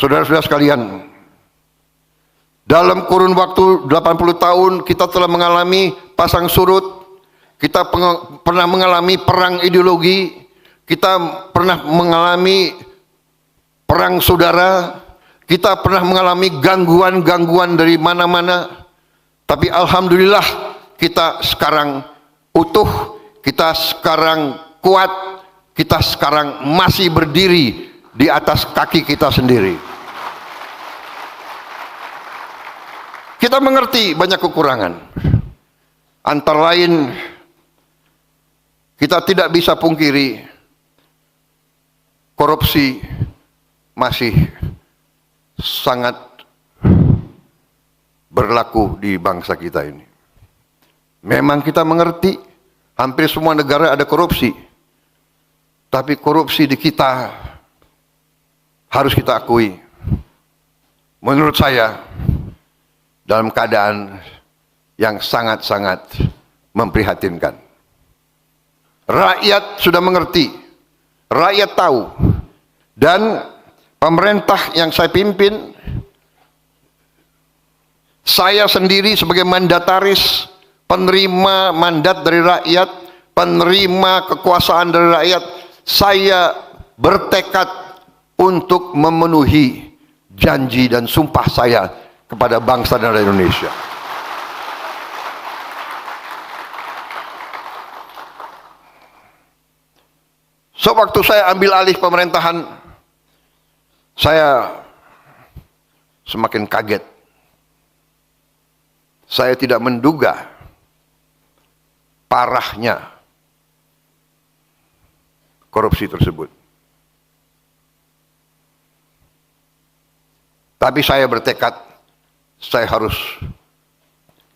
Saudara-saudara sekalian, dalam kurun waktu 80 tahun kita telah mengalami pasang surut, kita pernah mengalami perang ideologi, kita pernah mengalami perang saudara, kita pernah mengalami gangguan-gangguan dari mana-mana. Tapi alhamdulillah kita sekarang utuh, kita sekarang kuat, kita sekarang masih berdiri di atas kaki kita sendiri. Kita mengerti banyak kekurangan. Antara lain, kita tidak bisa pungkiri korupsi masih sangat berlaku di bangsa kita ini. Memang kita mengerti hampir semua negara ada korupsi, tapi korupsi di kita harus kita akui, menurut saya dalam keadaan yang sangat-sangat memprihatinkan. Rakyat sudah mengerti, rakyat tahu, dan pemerintah yang saya pimpin, saya sendiri sebagai mandataris, penerima mandat dari rakyat, penerima kekuasaan dari rakyat, saya bertekad untuk memenuhi janji dan sumpah saya kepada bangsa dan rakyat Indonesia. Sewaktu saya ambil alih pemerintahan, saya semakin kaget. Saya tidak menduga parahnya korupsi tersebut. Tapi saya bertekad, saya harus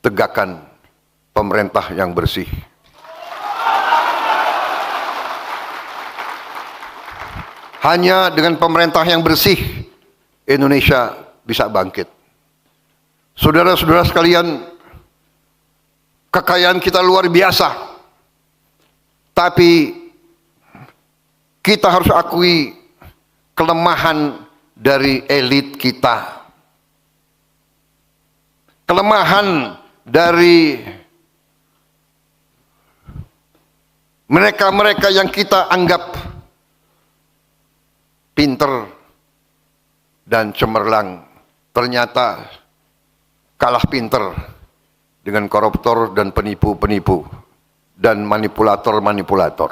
tegakkan pemerintah yang bersih. Hanya dengan pemerintah yang bersih, Indonesia bisa bangkit. Saudara-saudara sekalian, kekayaan kita luar biasa. Tapi kita harus akui kelemahan dari elit kita. Kelemahan dari mereka-mereka yang kita anggap pinter dan cemerlang, ternyata kalah pinter dengan koruptor dan penipu-penipu dan manipulator-manipulator.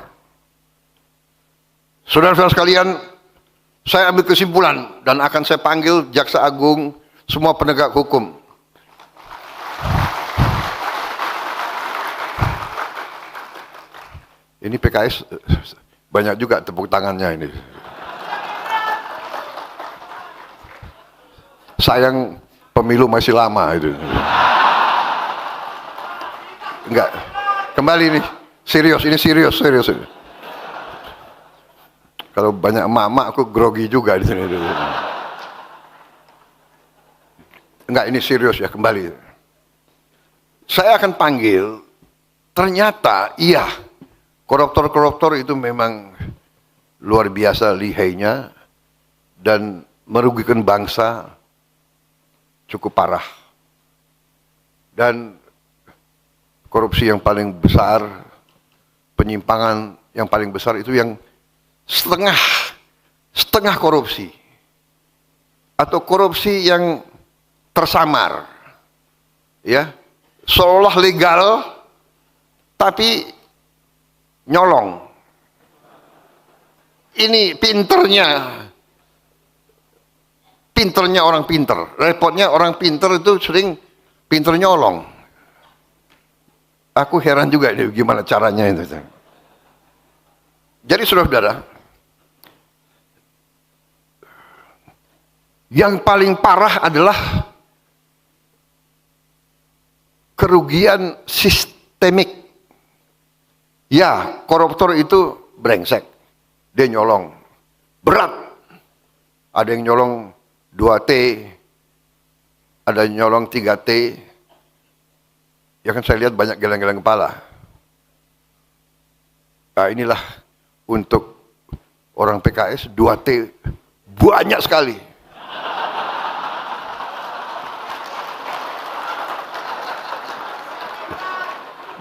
Saudara-saudara sekalian, saya ambil kesimpulan dan akan saya panggil Jaksa Agung, semua penegak hukum. Ini PKS banyak juga tepuk tangannya ini. Sayang pemilu masih lama itu. Enggak. Kembali nih, serius ini. Kalau banyak emak-emak aku grogi juga di sini. Enggak, ini serius ya, kembali. Saya akan panggil, ternyata iya, koruptor-koruptor itu memang luar biasa lihainya dan merugikan bangsa cukup parah. Dan korupsi yang paling besar, penyimpangan yang paling besar itu yang setengah korupsi, atau korupsi yang tersamar, ya, seolah legal tapi nyolong. Ini pinternya orang pinter, repotnya orang pinter itu sering pinter nyolong. Aku heran juga ini gimana caranya itu. Jadi saudara-saudara, yang paling parah adalah kerugian sistemik. Ya, koruptor itu brengsek, dia nyolong berat. Ada yang nyolong 2T, ada yang nyolong 3T. Ya kan saya lihat banyak geleng-geleng kepala. Nah inilah untuk orang PKS 2T banyak sekali.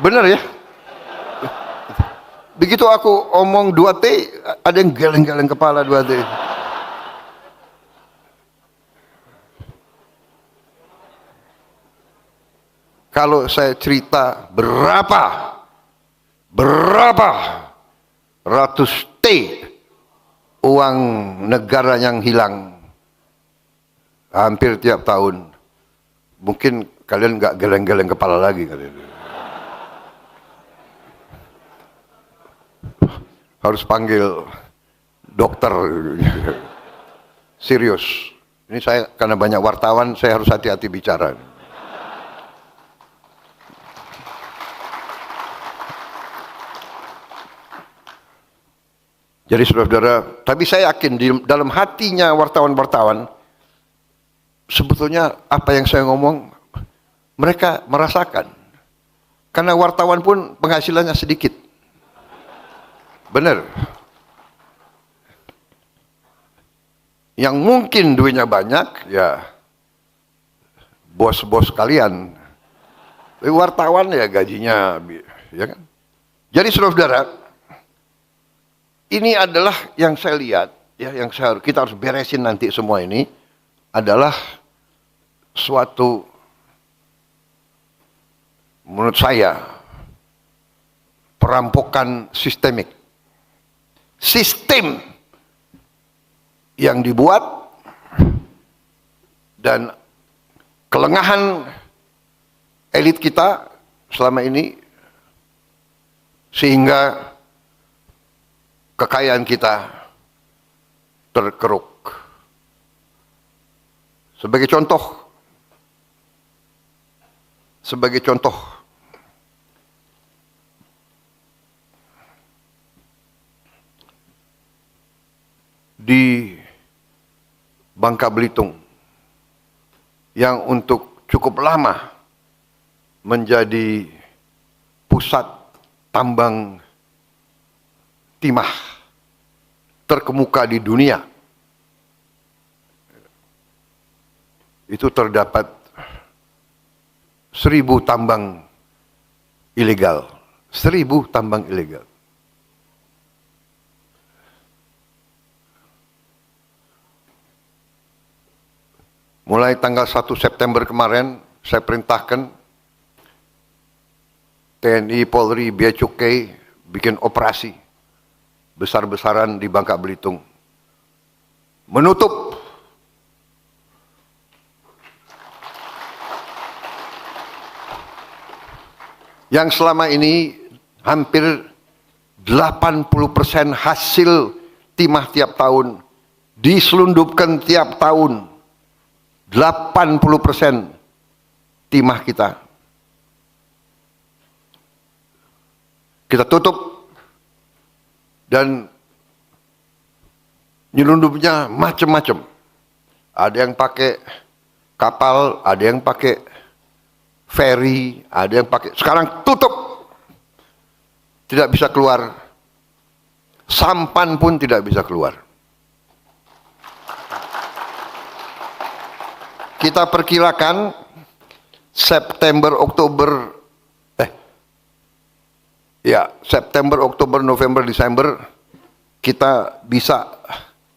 Benar ya? Begitu aku omong 2T, ada yang geleng-geleng kepala 2T. Kalau saya cerita berapa ratus T uang negara yang hilang hampir tiap tahun, mungkin kalian nggak geleng-geleng kepala lagi kalian. Harus panggil dokter. Serius. Ini saya karena banyak wartawan, saya harus hati-hati bicara. Jadi saudara-saudara, tapi saya yakin di dalam hatinya wartawan-wartawan, sebetulnya apa yang saya ngomong, mereka merasakan. Karena wartawan pun penghasilannya sedikit. Benar. Yang mungkin duitnya banyak, ya bos-bos kalian. Tapi wartawan ya gajinya, ya kan? Jadi saudara-saudara, ini adalah yang saya lihat, ya, yang kita harus beresin nanti semua ini adalah suatu, menurut saya, perampokan sistemik. Sistem yang dibuat dan kelengahan elit kita selama ini sehingga kekayaan kita terkeruk. Sebagai contoh, di Bangka Belitung yang untuk cukup lama menjadi pusat tambang timah terkemuka di dunia, itu terdapat 1.000 tambang ilegal. 1.000 tambang ilegal. Mulai tanggal 1 September kemarin, saya perintahkan TNI, Polri, Bea Cukai bikin operasi besar-besaran di Bangka Belitung. Menutup yang selama ini hampir 80% hasil timah tiap tahun diselundupkan tiap tahun. 80% timah kita tutup dan nyelundupnya macam-macam. Ada yang pakai kapal, ada yang pakai ferry, ada yang pakai, sekarang tutup, tidak bisa keluar, sampan pun tidak bisa keluar. Kita perkirakan September, Oktober, November, Desember kita bisa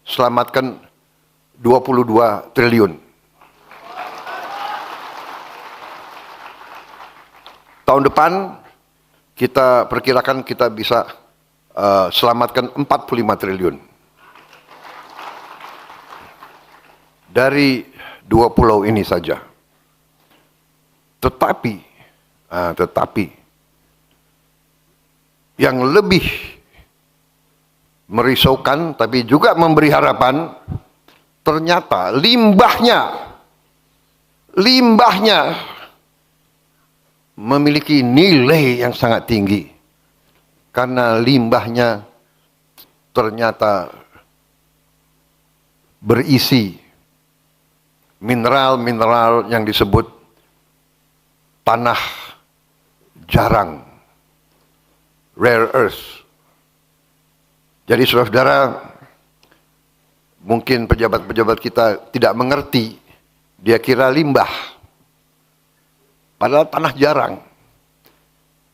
selamatkan 22 triliun. Tahun depan kita perkirakan kita bisa selamatkan 45 triliun. Dari 2 pulau ini saja. Tetapi yang lebih merisaukan tapi juga memberi harapan, ternyata limbahnya memiliki nilai yang sangat tinggi. Karena limbahnya ternyata berisi mineral-mineral yang disebut tanah jarang, rare earth. Jadi saudara-saudara, mungkin pejabat-pejabat kita tidak mengerti, dia kira limbah, padahal tanah jarang.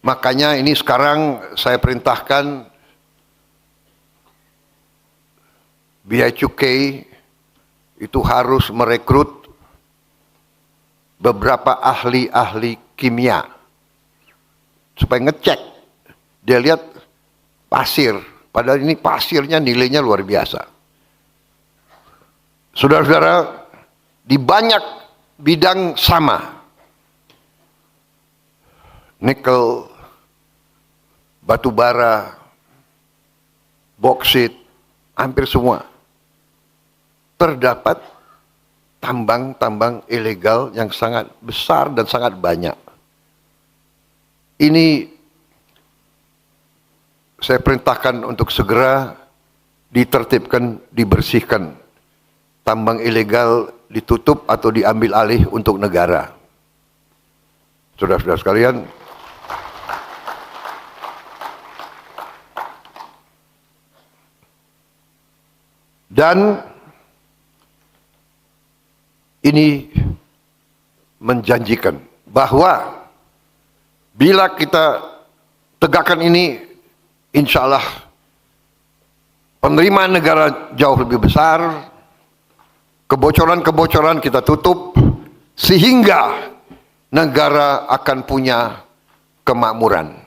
Makanya ini sekarang saya perintahkan Bea Cukai itu harus merekrut beberapa ahli-ahli kimia supaya ngecek. Dia lihat pasir, padahal ini pasirnya nilainya luar biasa. Saudara-saudara, di banyak bidang sama. Nikel, batu bara, boksit, hampir semua. Terdapat tambang-tambang ilegal yang sangat besar dan sangat banyak. Ini saya perintahkan untuk segera ditertibkan, dibersihkan. Tambang ilegal ditutup atau diambil alih untuk negara. Saudara-saudara sekalian, dan ini menjanjikan bahwa bila kita tegakkan ini, insya Allah penerimaan negara jauh lebih besar, kebocoran-kebocoran kita tutup, sehingga negara akan punya kemakmuran.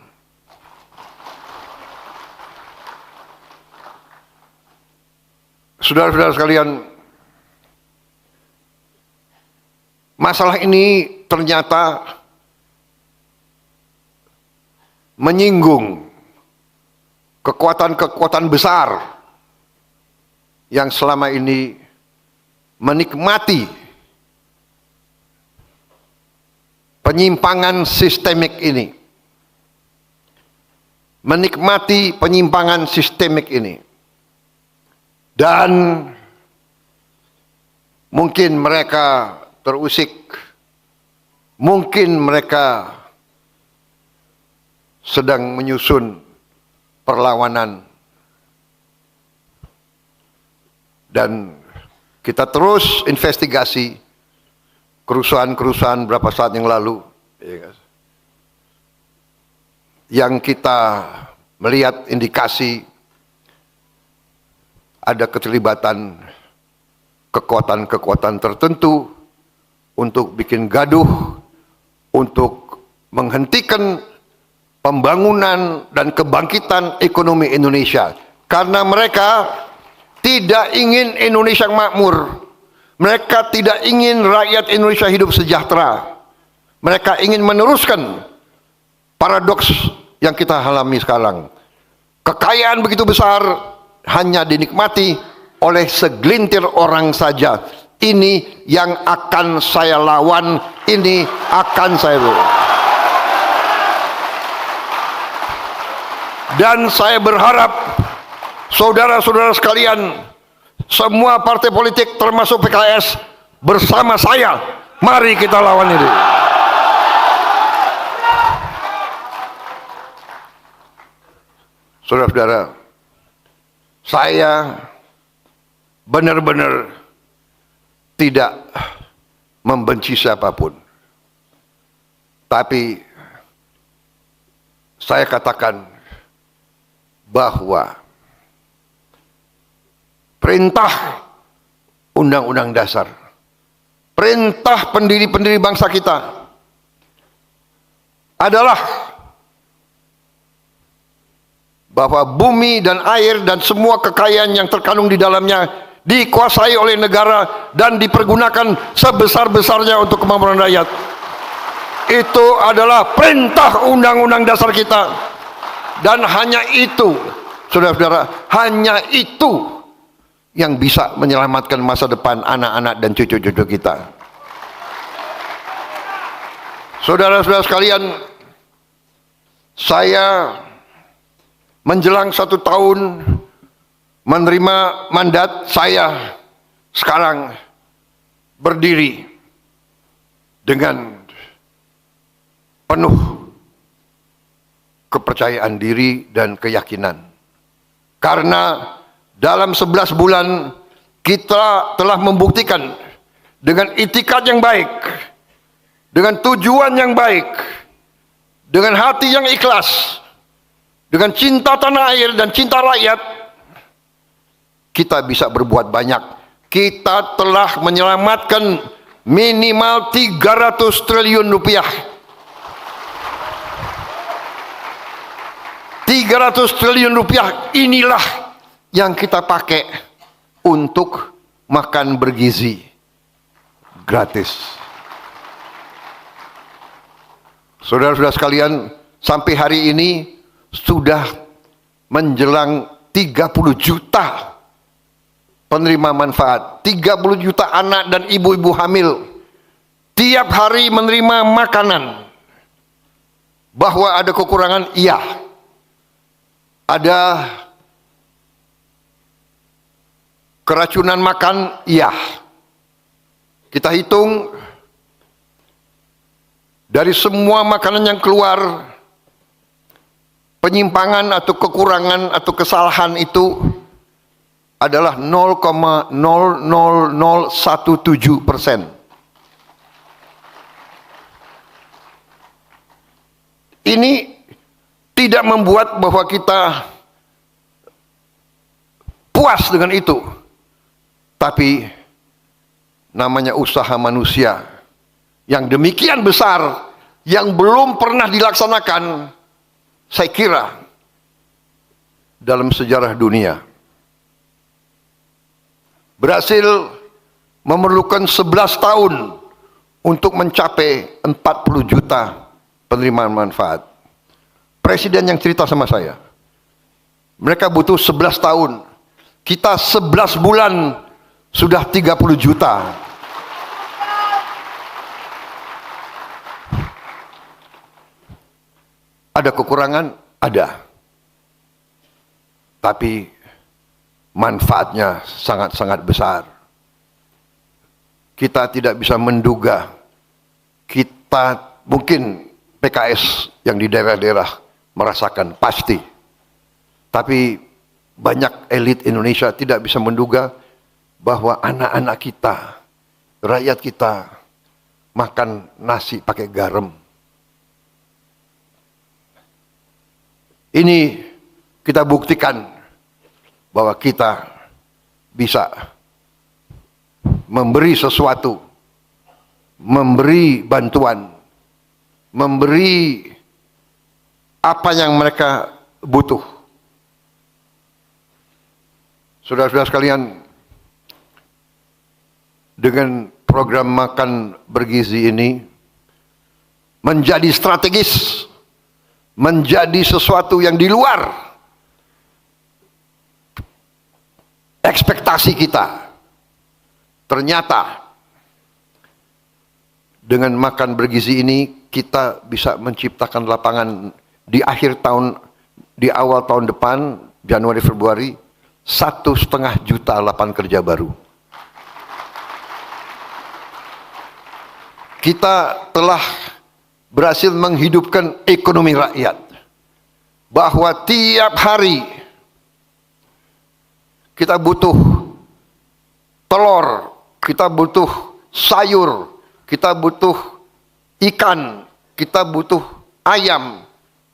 Saudara-saudara sekalian, masalah ini ternyata menyinggung kekuatan-kekuatan besar yang selama ini menikmati penyimpangan sistemik ini. Menikmati penyimpangan sistemik ini. Dan mungkin mereka terusik, mungkin mereka sedang menyusun perlawanan, dan kita terus investigasi kerusuhan-kerusuhan beberapa saat yang lalu, yang kita melihat indikasi ada keterlibatan kekuatan-kekuatan tertentu untuk bikin gaduh, untuk menghentikan pembangunan dan kebangkitan ekonomi Indonesia. Karena mereka tidak ingin Indonesia makmur. Mereka tidak ingin rakyat Indonesia hidup sejahtera. Mereka ingin meneruskan paradoks yang kita alami sekarang. Kekayaan begitu besar hanya dinikmati oleh segelintir orang saja. Ini yang akan saya lawan, ini akan saya lawan. Dan saya berharap saudara-saudara sekalian, semua partai politik termasuk PKS bersama saya, mari kita lawan ini. Saudara-saudara, saya benar-benar tidak membenci siapapun. Tapi saya katakan bahwa perintah Undang-Undang Dasar, perintah pendiri-pendiri bangsa kita adalah bahwa bumi dan air dan semua kekayaan yang terkandung di dalamnya dikuasai oleh negara dan dipergunakan sebesar-besarnya untuk kemakmuran rakyat. Itu adalah perintah Undang-Undang Dasar kita. Dan hanya itu, saudara-saudara, hanya itu yang bisa menyelamatkan masa depan anak-anak dan cucu-cucu kita. Saudara-saudara sekalian, saya menjelang 1 tahun menerima mandat, saya sekarang berdiri dengan penuh kepercayaan diri dan keyakinan. Karena dalam 11 bulan kita telah membuktikan dengan itikad yang baik, dengan tujuan yang baik, dengan hati yang ikhlas, dengan cinta tanah air dan cinta rakyat, kita bisa berbuat banyak. Kita telah menyelamatkan minimal 300 triliun rupiah. 300 triliun rupiah inilah yang kita pakai untuk makan bergizi gratis. Saudara-saudara sekalian, sampai hari ini sudah menjelang 30 juta penerima manfaat. 30 juta anak dan ibu-ibu hamil tiap hari menerima makanan. Bahwa ada kekurangan, iya. Ada keracunan makan, iya. Kita hitung dari semua makanan yang keluar, penyimpangan atau kekurangan atau kesalahan itu adalah 0,00017%. Ini tidak membuat bahwa kita puas dengan itu. Tapi namanya usaha manusia yang demikian besar, yang belum pernah dilaksanakan, saya kira, dalam sejarah dunia. Berhasil memerlukan 11 tahun untuk mencapai 40 juta penerimaan manfaat. Presiden yang cerita sama saya, mereka butuh 11 tahun. Kita 11 bulan sudah 30 juta. Ada kekurangan? Ada. Tapi manfaatnya sangat-sangat besar. Kita tidak bisa menduga. Kita mungkin PKS yang di daerah-daerah merasakan pasti. Tapi banyak elit Indonesia tidak bisa menduga bahwa anak-anak kita, rakyat kita makan nasi pakai garam. Ini kita buktikan bahwa kita bisa memberi sesuatu, memberi bantuan, memberi apa yang mereka butuh. Saudara-saudara sekalian, dengan program makan bergizi ini menjadi strategis, menjadi sesuatu yang di luar ekspektasi kita. Ternyata dengan makan bergizi ini kita bisa menciptakan lapangan di akhir tahun, di awal tahun depan, Januari Februari, 1,5 juta lapangan kerja baru. Kita telah berhasil menghidupkan ekonomi rakyat, bahwa tiap hari kita butuh telur, kita butuh sayur, kita butuh ikan, kita butuh ayam,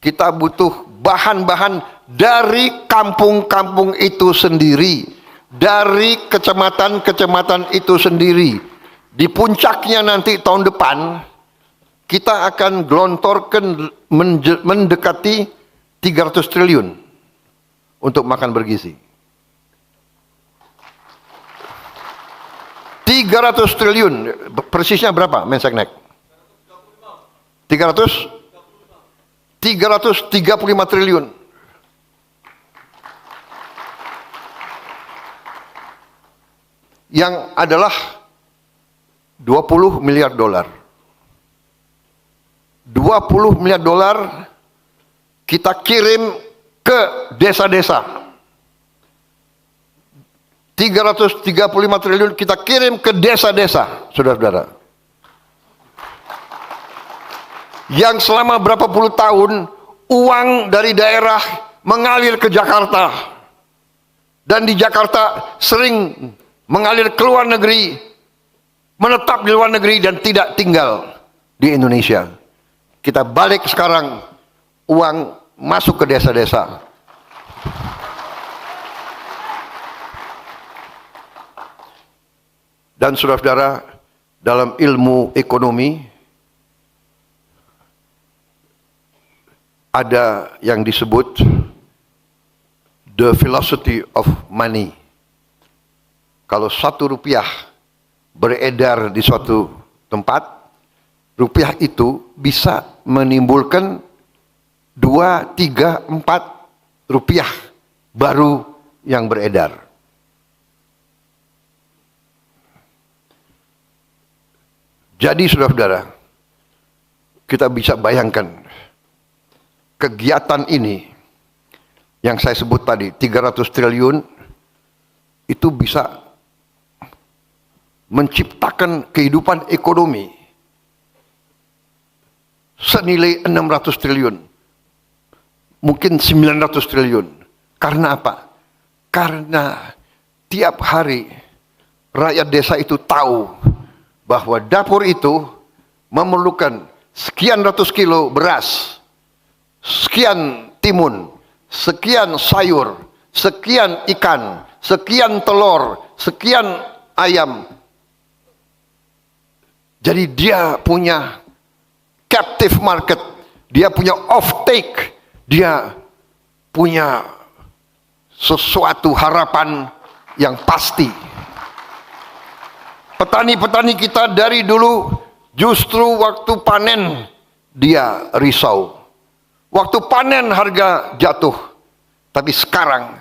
kita butuh bahan-bahan dari kampung-kampung itu sendiri, dari kecamatan-kecamatan itu sendiri. Di puncaknya nanti tahun depan, kita akan gelontorkan mendekati 300 triliun untuk makan bergizi. 300 triliun, persisnya berapa Menseknek? 335 triliun. Yang adalah 20 miliar dolar. 20 miliar dolar kita kirim ke desa-desa. 335 triliun kita kirim ke desa-desa, saudara-saudara. Yang selama berapa puluh tahun uang dari daerah mengalir ke Jakarta, dan di Jakarta sering mengalir ke luar negeri, menetap di luar negeri dan tidak tinggal di Indonesia. Kita balik sekarang uang masuk ke desa-desa. Dan saudara-saudara, dalam ilmu ekonomi ada yang disebut the philosophy of money. Kalau 1 rupiah beredar di suatu tempat, rupiah itu bisa menimbulkan 2, 3, 4 rupiah baru yang beredar. Jadi saudara-saudara, kita bisa bayangkan kegiatan ini yang saya sebut tadi 300 triliun itu bisa menciptakan kehidupan ekonomi senilai 600 triliun, mungkin 900 triliun. Karena apa? Karena tiap hari rakyat desa itu tahu bahwa dapur itu memerlukan sekian ratus kilo beras, sekian timun, sekian sayur, sekian ikan, sekian telur, sekian ayam. Jadi dia punya captive market, dia punya off take, dia punya sesuatu harapan yang pasti. Petani-petani kita dari dulu justru waktu panen dia risau. Waktu panen harga jatuh. Tapi sekarang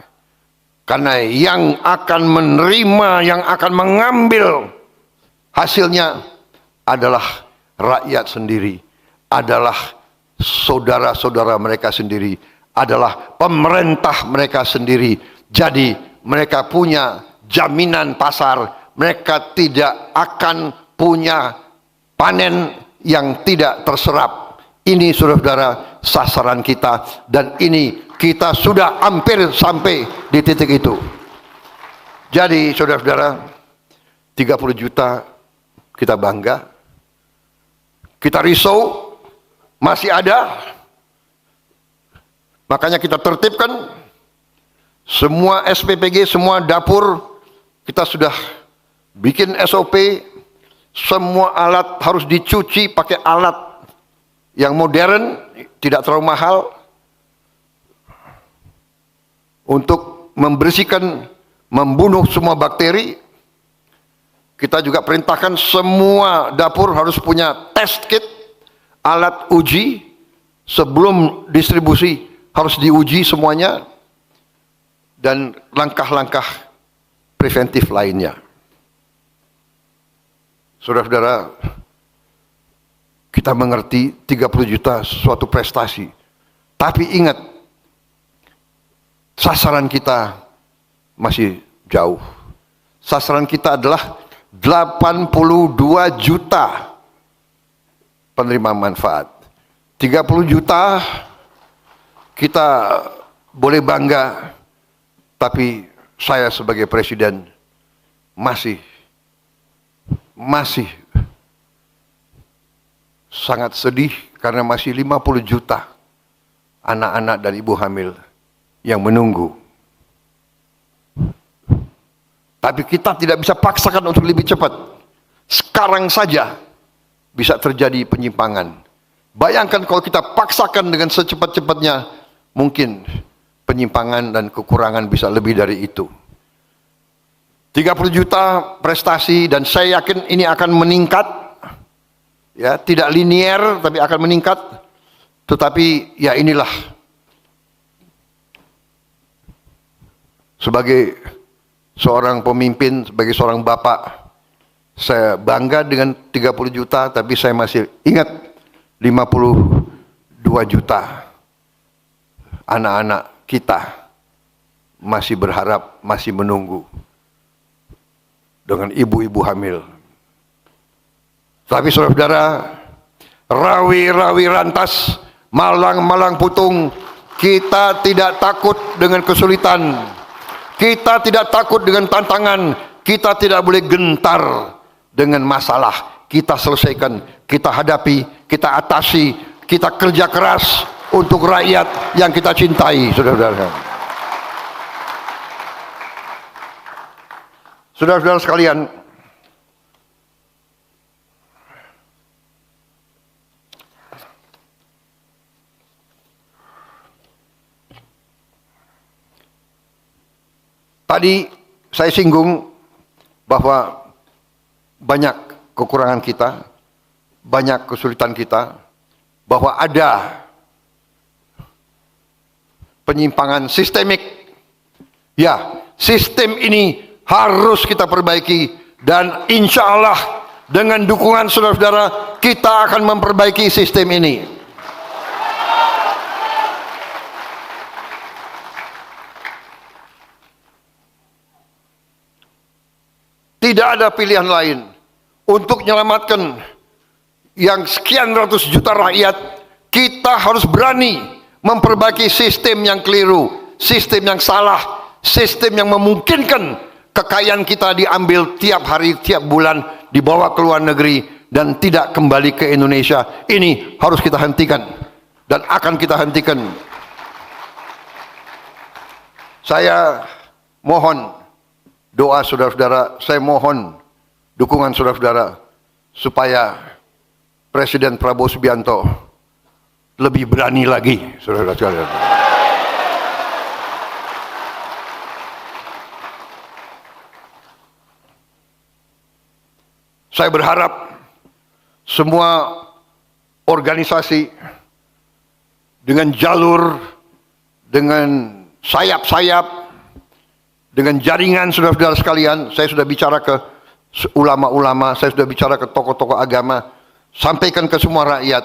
karena yang akan menerima, yang akan mengambil hasilnya adalah rakyat sendiri, adalah saudara-saudara mereka sendiri, adalah pemerintah mereka sendiri. Jadi mereka punya jaminan pasar. Mereka tidak akan punya panen yang tidak terserap. Ini saudara-saudara sasaran kita, dan ini kita sudah hampir sampai di titik itu. Jadi saudara-saudara, 30 juta kita bangga. Kita risau masih ada. Makanya kita tertibkan semua SPPG, semua dapur kita sudah bikin SOP, semua alat harus dicuci pakai alat yang modern, tidak terlalu mahal, untuk membersihkan, membunuh semua bakteri. Kita juga perintahkan semua dapur harus punya test kit, alat uji, sebelum distribusi harus diuji semuanya, dan langkah-langkah preventif lainnya. Saudara-saudara, kita mengerti 30 juta suatu prestasi. Tapi ingat, sasaran kita masih jauh. Sasaran kita adalah 82 juta penerima manfaat. 30 juta kita boleh bangga, tapi saya sebagai presiden masih sangat sedih karena masih 50 juta anak-anak dan ibu hamil yang menunggu. Tapi kita tidak bisa paksakan untuk lebih cepat. Sekarang saja bisa terjadi penyimpangan. Bayangkan kalau kita paksakan dengan secepat-cepatnya, mungkin penyimpangan dan kekurangan bisa lebih dari itu. 30 juta prestasi, dan saya yakin ini akan meningkat. Ya, tidak linier tapi akan meningkat. Tetapi ya inilah, sebagai seorang pemimpin, sebagai seorang bapak, saya bangga dengan 30 juta, tapi saya masih ingat 52 juta anak-anak kita masih berharap, masih menunggu dengan ibu-ibu hamil. Tapi saudara-saudara, rawi-rawi rantas, malang-malang putung, kita tidak takut dengan kesulitan, kita tidak takut dengan tantangan, kita tidak boleh gentar dengan masalah. Kita selesaikan, kita hadapi, kita atasi, kita kerja keras, untuk rakyat yang kita cintai, saudara-saudara. Saudara-saudara sekalian, tadi saya singgung bahwa banyak kekurangan kita, banyak kesulitan kita, bahwa ada penyimpangan sistemik. Ya, sistem ini harus kita perbaiki, dan insya Allah dengan dukungan saudara-saudara kita akan memperbaiki sistem ini. Tidak ada pilihan lain untuk menyelamatkan yang sekian ratus juta rakyat. Kita harus berani memperbaiki sistem yang keliru, sistem yang salah, sistem yang memungkinkan kekayaan kita diambil tiap hari, tiap bulan, dibawa ke luar negeri dan tidak kembali ke Indonesia. Ini harus kita hentikan dan akan kita hentikan. Saya mohon doa saudara-saudara, saya mohon dukungan saudara-saudara supaya Presiden Prabowo Subianto lebih berani lagi, saudara-saudara. Saya berharap semua organisasi dengan jalur, dengan sayap-sayap, dengan jaringan saudara-saudara sekalian, saya sudah bicara ke ulama-ulama, saya sudah bicara ke tokoh-tokoh agama, sampaikan ke semua rakyat,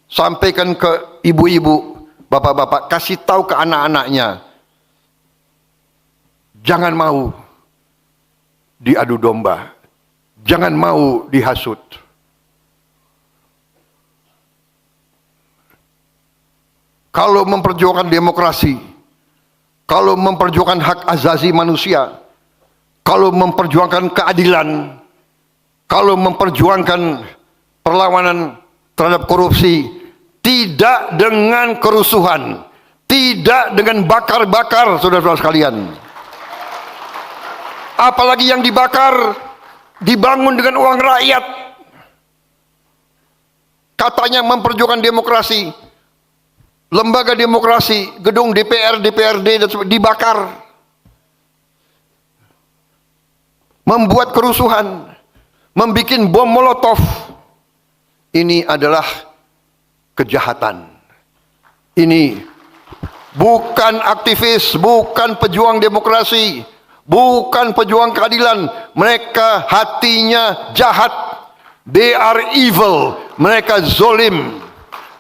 sampaikan ke ibu-ibu, bapak-bapak, kasih tahu ke anak-anaknya, jangan mau diadu domba. Jangan mau dihasut. Kalau memperjuangkan demokrasi, kalau memperjuangkan hak asasi manusia, kalau memperjuangkan keadilan, kalau memperjuangkan perlawanan terhadap korupsi, tidak dengan kerusuhan, tidak dengan bakar-bakar, saudara-saudara sekalian. Apalagi yang dibakar dibangun dengan uang rakyat. Katanya memperjuangkan demokrasi, lembaga demokrasi, gedung DPR, DPRD dan sebagainya dibakar, membuat kerusuhan, membuat bom molotov. Ini adalah kejahatan. Ini bukan aktivis, bukan pejuang demokrasi, bukan pejuang keadilan. Mereka hatinya jahat. They are evil. Mereka zolim.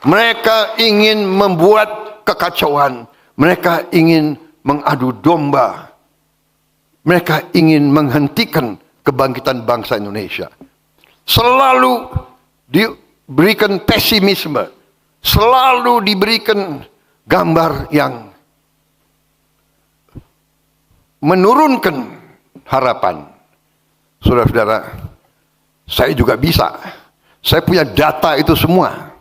Mereka ingin membuat kekacauan. Mereka ingin mengadu domba. Mereka ingin menghentikan kebangkitan bangsa Indonesia. Selalu diberikan pesimisme. Selalu diberikan gambar yang menurunkan harapan. Saudara-saudara, saya juga bisa. Saya punya data itu semua.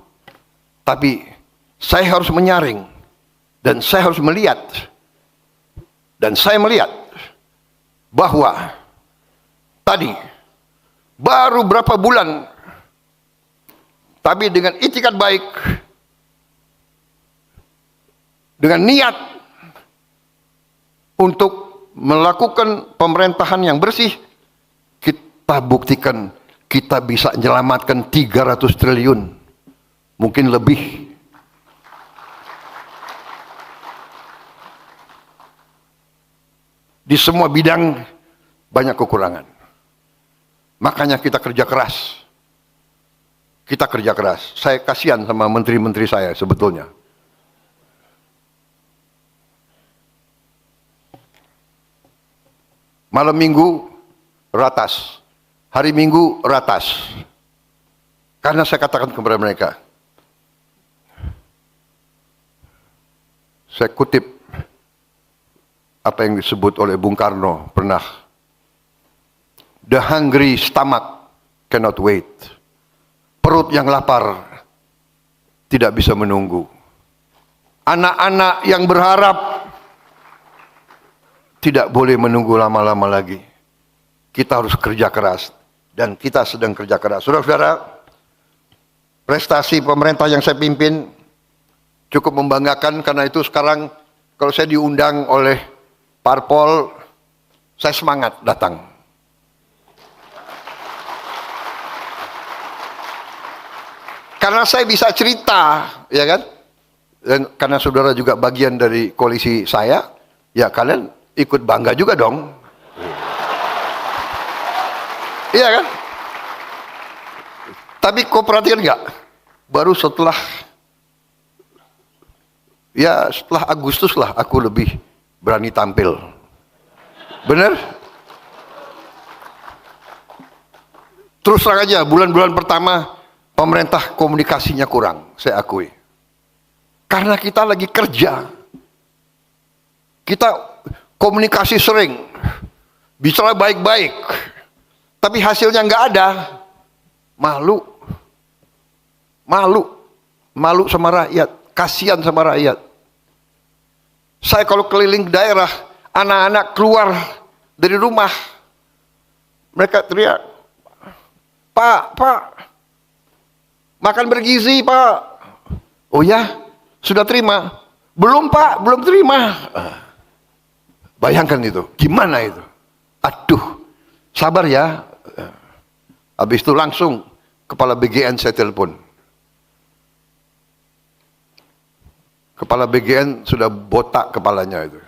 Tapi saya harus menyaring. Dan saya harus melihat. Dan saya melihat bahwa tadi baru berapa bulan, tapi dengan itikat baik, dengan niat untuk melakukan pemerintahan yang bersih, kita buktikan kita bisa menyelamatkan 300 triliun, mungkin lebih. Di semua bidang banyak kekurangan. Makanya kita kerja keras. Kita kerja keras. Saya kasihan sama menteri-menteri saya sebetulnya. Malam minggu ratas, hari minggu ratas. Karena saya katakan kepada mereka, saya kutip apa yang disebut oleh Bung Karno pernah, the hungry stomach cannot wait. Perut yang lapar tidak bisa menunggu. anak-anak yang berharap tidak boleh menunggu lama-lama lagi. Kita harus kerja keras, dan kita sedang kerja keras. Saudara-saudara, prestasi pemerintah yang saya pimpin cukup membanggakan. Karena itu sekarang kalau saya diundang oleh parpol, saya semangat datang. Karena saya bisa cerita, ya kan? Dan karena saudara juga bagian dari koalisi saya, ya kalian ikut bangga juga dong. Iya kan? Tapi kau perhatikan nggak? Baru setelah Agustus lah aku lebih berani tampil. Bener? Terus terang aja, bulan-bulan pertama pemerintah komunikasinya kurang, saya akui. Karena kita lagi kerja. Kita komunikasi sering, bicara baik-baik, tapi hasilnya nggak ada. Malu sama rakyat, kasihan sama rakyat. Saya kalau keliling daerah, anak-anak keluar dari rumah, mereka teriak, Pak, makan bergizi, Pak. Oh ya, sudah terima? Belum, Pak, belum terima. Bayangkan itu, gimana itu? Aduh, sabar ya. Habis itu langsung kepala BGN saya telepon. Kepala BGN sudah botak kepalanya itu.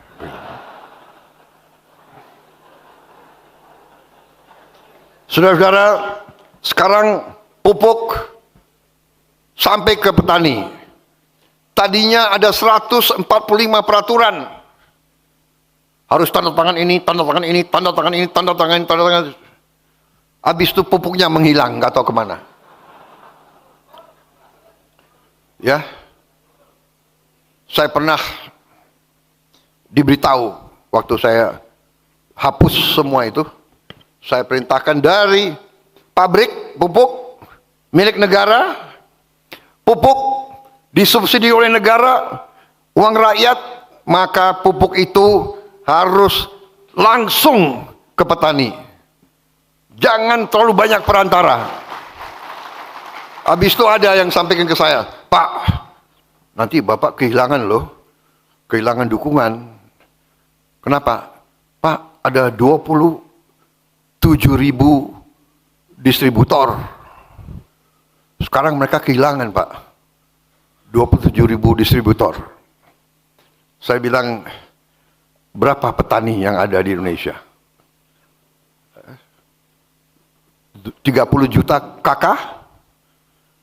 Saudara-saudara, sekarang pupuk sampai ke petani. Tadinya ada 145 peraturan. Harus tanda tangan ini, tanda tangan ini, tanda tangan ini, tanda tangan ini, tanda tangan. Habis itu pupuknya menghilang, nggak tahu kemana. Ya, saya pernah diberitahu waktu saya hapus semua itu, saya perintahkan dari pabrik pupuk milik negara, pupuk disubsidi oleh negara, uang rakyat, maka pupuk itu harus langsung ke petani. Jangan terlalu banyak perantara. Habis itu ada yang sampaikan ke saya, Pak, nanti Bapak kehilangan loh, kehilangan dukungan. Kenapa? Pak, ada 27.000 distributor. Sekarang mereka kehilangan, Pak. 27.000 distributor. Saya bilang, berapa petani yang ada di Indonesia? 30 juta kakak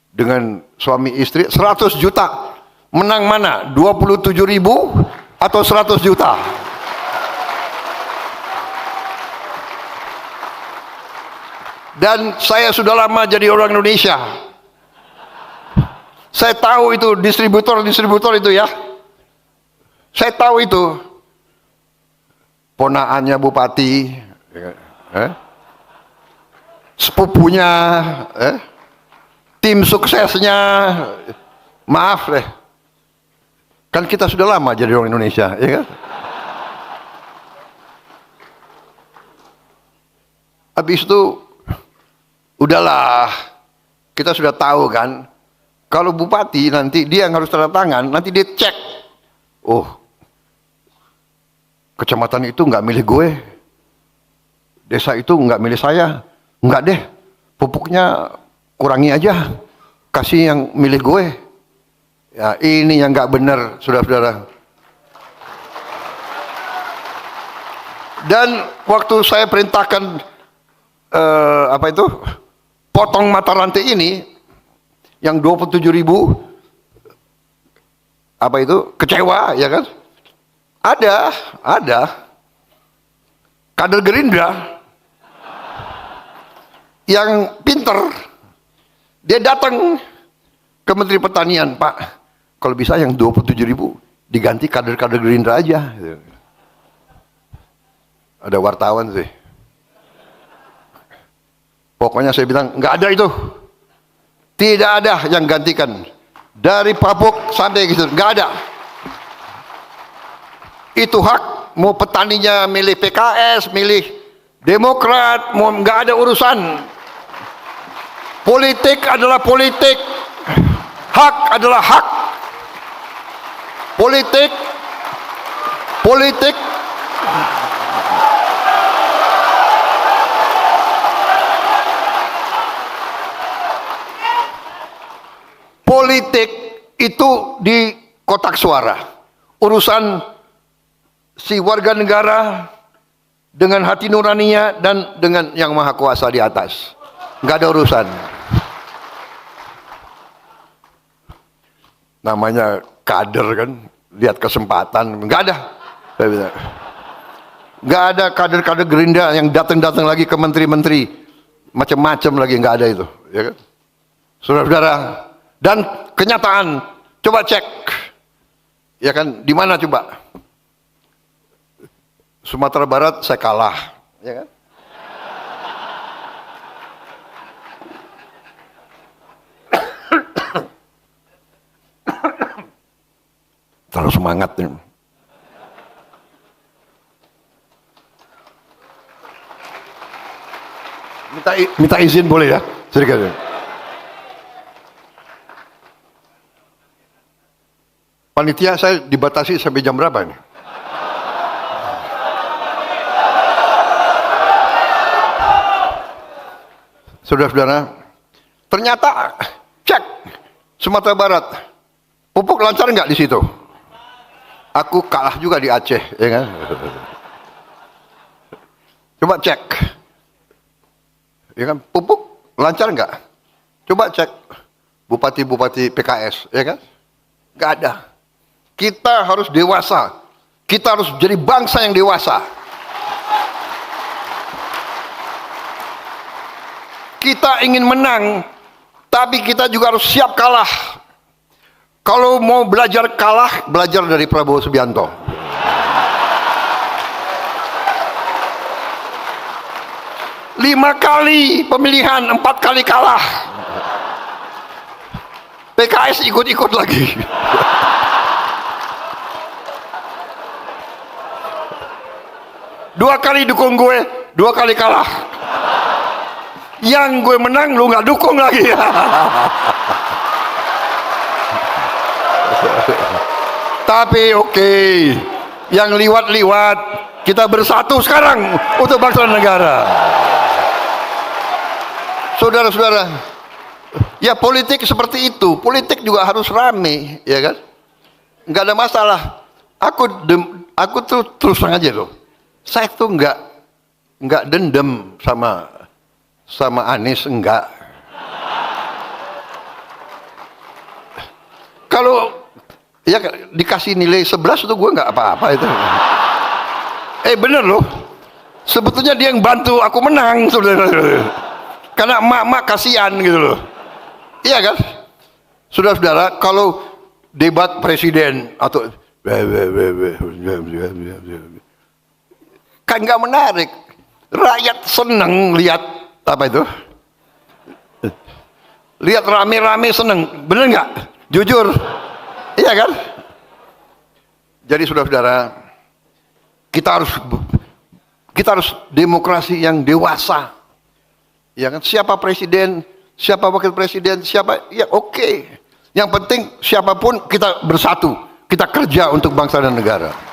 dengan suami istri, 100 juta. Menang mana? 27.000 atau 100 juta? Dan saya sudah lama jadi orang Indonesia. Saya tahu itu distributor itu ya. Saya tahu itu. Ponakannya bupati, sepupunya, tim suksesnya, maaf deh. Kan kita sudah lama jadi orang Indonesia, ya kan? Habis itu, udahlah, kita sudah tahu kan, kalau bupati nanti dia yang harus tanda tangan, nanti dia cek, oh, kecamatan itu nggak milih gue, desa itu nggak milih saya, nggak deh, pupuknya kurangi aja, kasih yang milih gue. Ya ini yang nggak benar, saudara-saudara. Dan waktu saya perintahkan potong mata rantai ini, yang 27.000 kecewa, ya kan? Ada kader Gerindra yang pinter, dia datang ke Menteri Pertanian, Pak, kalau bisa yang 27.000 diganti kader-kader Gerindra aja. Ada wartawan sih. Pokoknya saya bilang, nggak ada itu. Tidak ada yang gantikan. Dari Papuk sampai gitu, nggak ada. Itu hak, mau petaninya milih PKS, milih Demokrat, mau nggak ada urusan. Politik adalah politik, hak adalah hak. Politik politik itu di kotak suara. Urusan si warga negara dengan hati nuraninya dan dengan yang maha kuasa di atas. Nggak ada urusan. Namanya kader kan, lihat kesempatan. Nggak ada. Nggak ada kader-kader Gerindra yang datang-datang lagi ke menteri-menteri. Macam-macam lagi, nggak ada itu. Ya kan? Saudara-saudara, dan kenyataan, coba cek. Ya kan, di mana coba? Sumatera Barat saya kalah, ya kan? Terlalu semangat nih. Minta izin boleh ya? Sedikit. Panitia saya dibatasi sampai jam berapa nih? Saudara-saudara, ternyata cek Sumatera Barat, pupuk lancar nggak di situ? Aku kalah juga di Aceh, ya kan? Coba cek, ya kan? Pupuk lancar nggak? Coba cek bupati-bupati PKS, ya kan? Nggak ada. Kita harus dewasa, kita harus jadi bangsa yang dewasa. Kita ingin menang, tapi kita juga harus siap kalah. Kalau mau belajar kalah, belajar dari Prabowo Subianto. Lima kali pemilihan, 4 kali kalah. PKS ikut-ikut lagi. Dua kali dukung gue, 2 kali kalah. Yang gue menang, lu nggak dukung lagi. Tapi oke, yang liwat-liwat, kita bersatu sekarang untuk bangsa dan negara. Saudara-saudara, ya politik seperti itu, politik juga harus rame, ya kan? Nggak ada masalah. Aku tuh terus terang aja loh, saya tuh nggak dendam sama Anies, enggak. Kalau ya dikasih nilai 11 itu gue nggak apa-apa itu. Bener loh, sebetulnya dia yang bantu aku menang, saudara. Karena emak-emak kasihan gitu loh. Iya kan? Saudara-saudara, kalau debat presiden atau kan nggak menarik. Rakyat seneng lihat apa itu? Lihat rame-rame seneng, bener nggak? Jujur, iya kan? Jadi saudara-saudara, kita harus demokrasi yang dewasa, ya kan? Siapa presiden, siapa wakil presiden, siapa, ya oke. Yang penting siapapun kita bersatu, kita kerja untuk bangsa dan negara.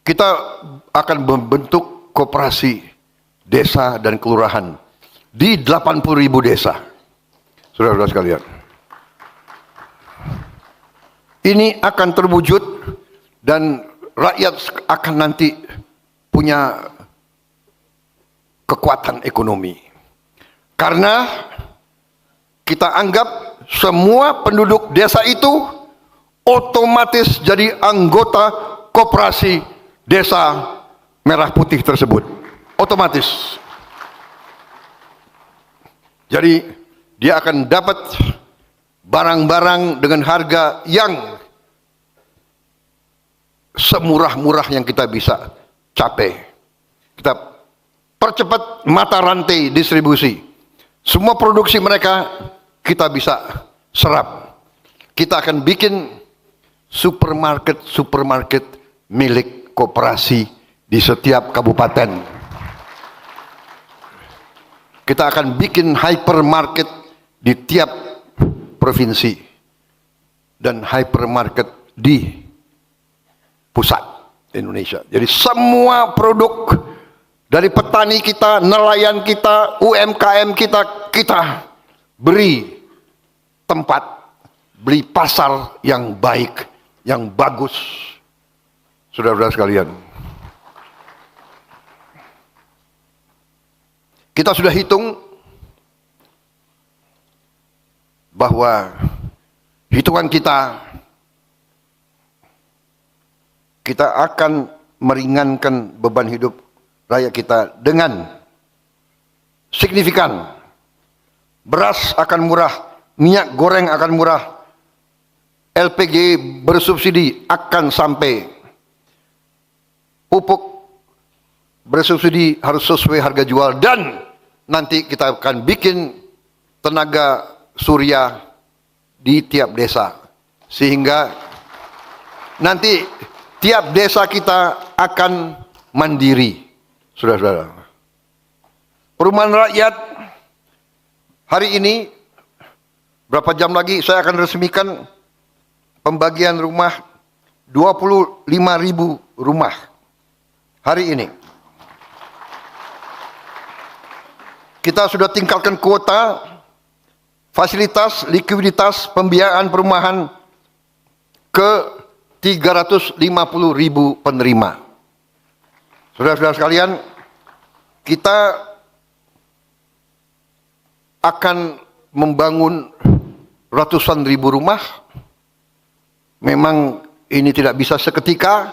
Kita akan membentuk koperasi desa dan kelurahan di 80.000 desa. Saudara-saudara sekalian, ini akan terwujud dan rakyat akan nanti punya kekuatan ekonomi. Karena kita anggap semua penduduk desa itu otomatis jadi anggota koperasi desa merah putih tersebut. Otomatis. Jadi dia akan dapat barang-barang dengan harga yang semurah-murah yang kita bisa capai. Kita percepat mata rantai distribusi. Semua produksi mereka kita bisa serap. kita akan bikin supermarket milik koperasi di setiap kabupaten. Kita akan bikin hypermarket di tiap provinsi dan hypermarket di pusat Indonesia. Jadi semua produk dari petani kita, nelayan kita, UMKM kita, kita beri tempat, beli pasar yang baik, yang bagus. Saudara-saudara sekalian, kita sudah hitung bahwa hitungan kita akan meringankan beban hidup rakyat kita dengan signifikan. Beras akan murah, minyak goreng akan murah, LPG bersubsidi akan sampai, pupuk bersubsidi harus sesuai harga jual, dan nanti kita akan bikin tenaga surya di tiap desa, sehingga nanti tiap desa kita akan mandiri. Saudara-saudara, perumahan rakyat hari ini, berapa jam lagi saya akan resmikan pembagian rumah 25.000 rumah hari ini. Kita sudah tingkatkan kuota, fasilitas, likuiditas, pembiayaan perumahan ke 350.000 penerima. Saudara-saudara sekalian, kita akan membangun ratusan ribu rumah. Memang ini tidak bisa seketika,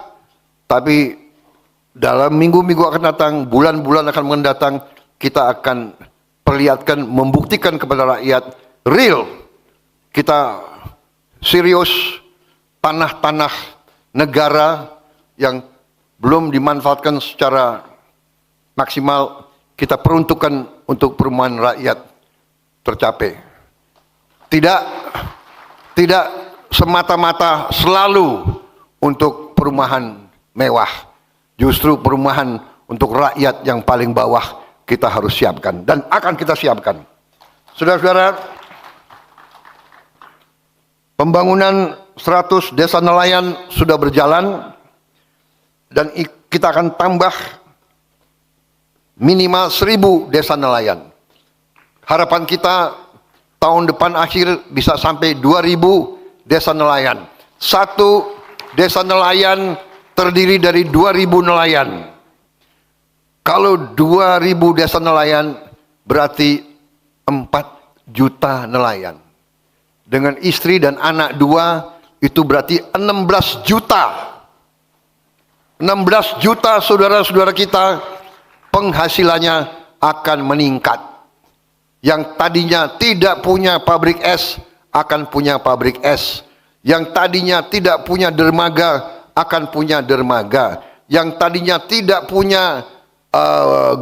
tapi dalam minggu-minggu akan datang, bulan-bulan akan mendatang, kita akan perlihatkan, membuktikan kepada rakyat real. Kita serius. Tanah-tanah negara yang belum dimanfaatkan secara maksimal, kita peruntukkan untuk perumahan rakyat tercapai. Tidak semata-mata selalu untuk perumahan mewah. Justru perumahan untuk rakyat yang paling bawah kita harus siapkan dan akan kita siapkan. Saudara-saudara, pembangunan 100 desa nelayan sudah berjalan, dan kita akan tambah minimal 1.000 desa nelayan. Harapan kita tahun depan akhir bisa sampai 2.000 desa nelayan. Satu desa nelayan terdiri dari 2.000 nelayan. Kalau 2.000 desa nelayan berarti 4 juta nelayan. Dengan istri dan anak 2 itu berarti 16 juta. 16 juta saudara-saudara kita, penghasilannya akan meningkat. Yang tadinya tidak punya pabrik es akan punya pabrik es. Yang tadinya tidak punya dermaga akan punya dermaga. Yang tadinya tidak punya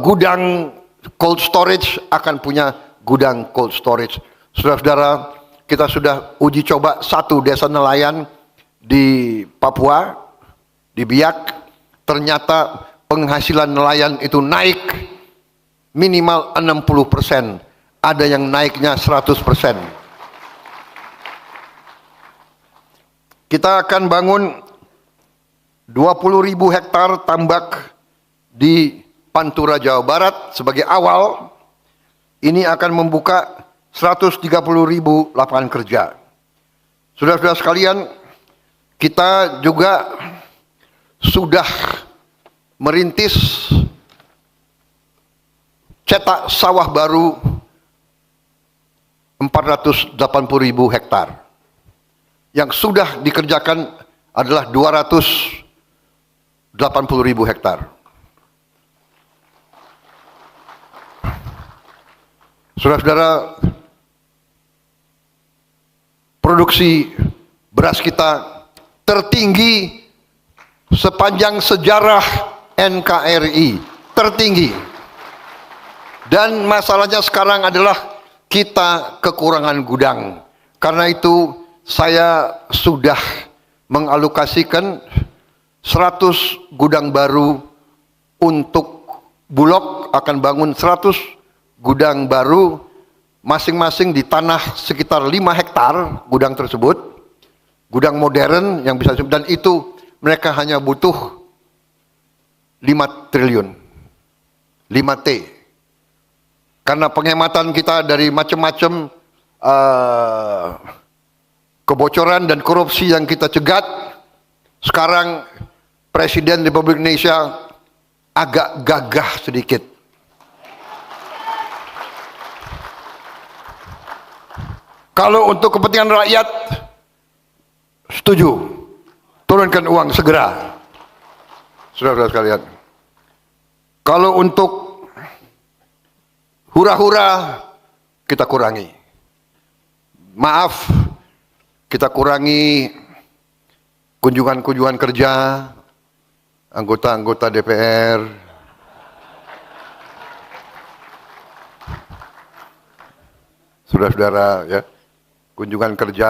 gudang cold storage akan punya gudang cold storage. Saudara-saudara, kita sudah uji coba 1 desa nelayan di Papua, di Biak. Ternyata penghasilan nelayan itu naik minimal 60%. Ada yang naiknya 100%. Kita akan bangun 20.000 hektar tambak di Pantura, Jawa Barat sebagai awal. Ini akan membuka 130.000 lapangan kerja. Saudara-saudara sekalian, kita juga sudah merintis cetak sawah baru 480.000 hektar. Yang sudah dikerjakan adalah 280.000 hektar. Saudara-saudara, produksi beras kita tertinggi sepanjang sejarah NKRI, tertinggi. Dan masalahnya sekarang adalah kita kekurangan gudang. Karena itu saya sudah mengalokasikan 100 gudang baru untuk Bulog, akan bangun 100 gudang baru masing-masing di tanah sekitar 5 hektar gudang tersebut, gudang modern yang bisa, dan itu mereka hanya butuh 5 triliun, 5T. Karena penghematan kita dari macam-macam kebocoran dan korupsi yang kita cegat, sekarang Presiden Republik Indonesia agak gagah sedikit. Kalau untuk kepentingan rakyat, setuju, turunkan uang segera, saudara-saudara sekalian. Kalau untuk hura-hura, kita kurangi. Maaf, kita kurangi kunjungan-kunjungan kerja anggota-anggota DPR, saudara-saudara, ya, kunjungan kerja,